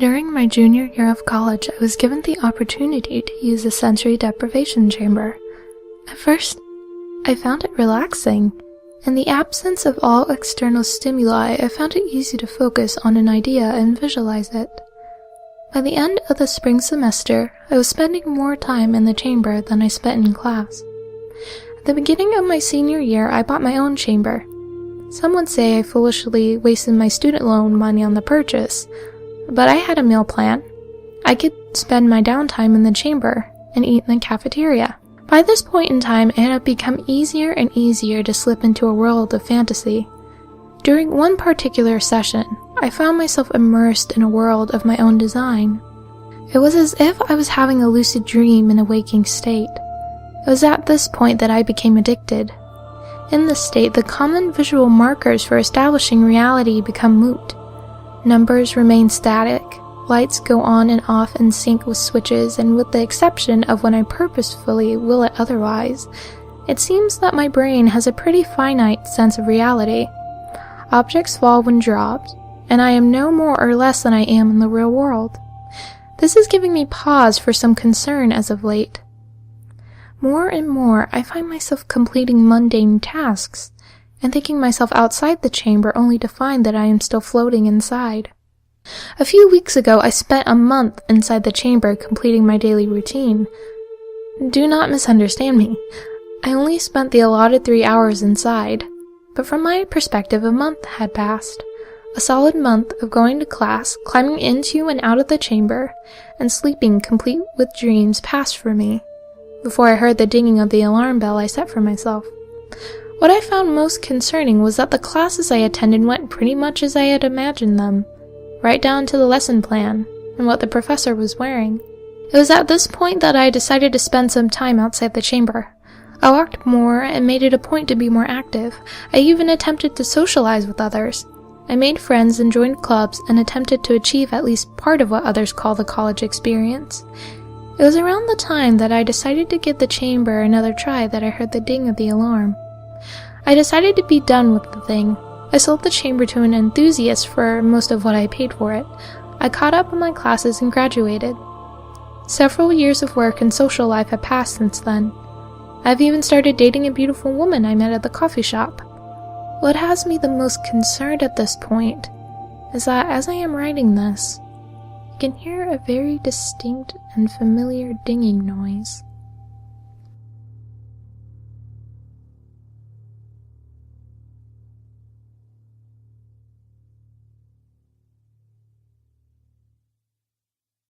During my junior year of college, I was given the opportunity to use a sensory deprivation chamber. At first, I found it relaxing. In the absence of all external stimuli, I found it easy to focus on an idea and visualize it. By the end of the spring semester, I was spending more time in the chamber than I spent in class. At the beginning of my senior year, I bought my own chamber. Some would say I foolishly wasted my student loan money on the purchase, but I had a meal plan. I could spend my downtime in the chamber and eat in the cafeteria. By this point in time, it had become easier and easier to slip into a world of fantasy. During one particular session, I found myself immersed in a world of my own design. It was as if I was having a lucid dream in a waking state. It was at this point that I became addicted. In this state, the common visual markers for establishing reality become moot. Numbers remain static, lights go on and off in sync with switches, and with the exception of when I purposefully will it otherwise, it seems that my brain has a pretty finite sense of reality. Objects fall when dropped, and I am no more or less than I am in the real world. This is giving me pause for some concern as of late. More and more, I find myself completing mundane tasks, and thinking myself outside the chamber only to find that I am still floating inside. A few weeks ago, I spent a month inside the chamber completing my daily routine. Do not misunderstand me. I only spent the allotted 3 hours inside, but from my perspective, a month had passed. A solid month of going to class, climbing into and out of the chamber, and sleeping complete with dreams passed for me, before I heard the dinging of the alarm bell I set for myself. What I found most concerning was that the classes I attended went pretty much as I had imagined them, right down to the lesson plan and what the professor was wearing. It was at this point that I decided to spend some time outside the chamber. I walked more and made it a point to be more active. I even attempted to socialize with others. I made friends and joined clubs and attempted to achieve at least part of what others call the college experience. It was around the time that I decided to give the chamber another try that I heard the ding of the alarm. I decided to be done with the thing. I sold the chamber to an enthusiast for most of what I paid for it. I caught up in my classes and graduated. Several years of work and social life have passed since then. I've even started dating a beautiful woman I met at the coffee shop. What has me the most concerned at this point is that as I am writing this, I can hear a very distinct and familiar dinging noise.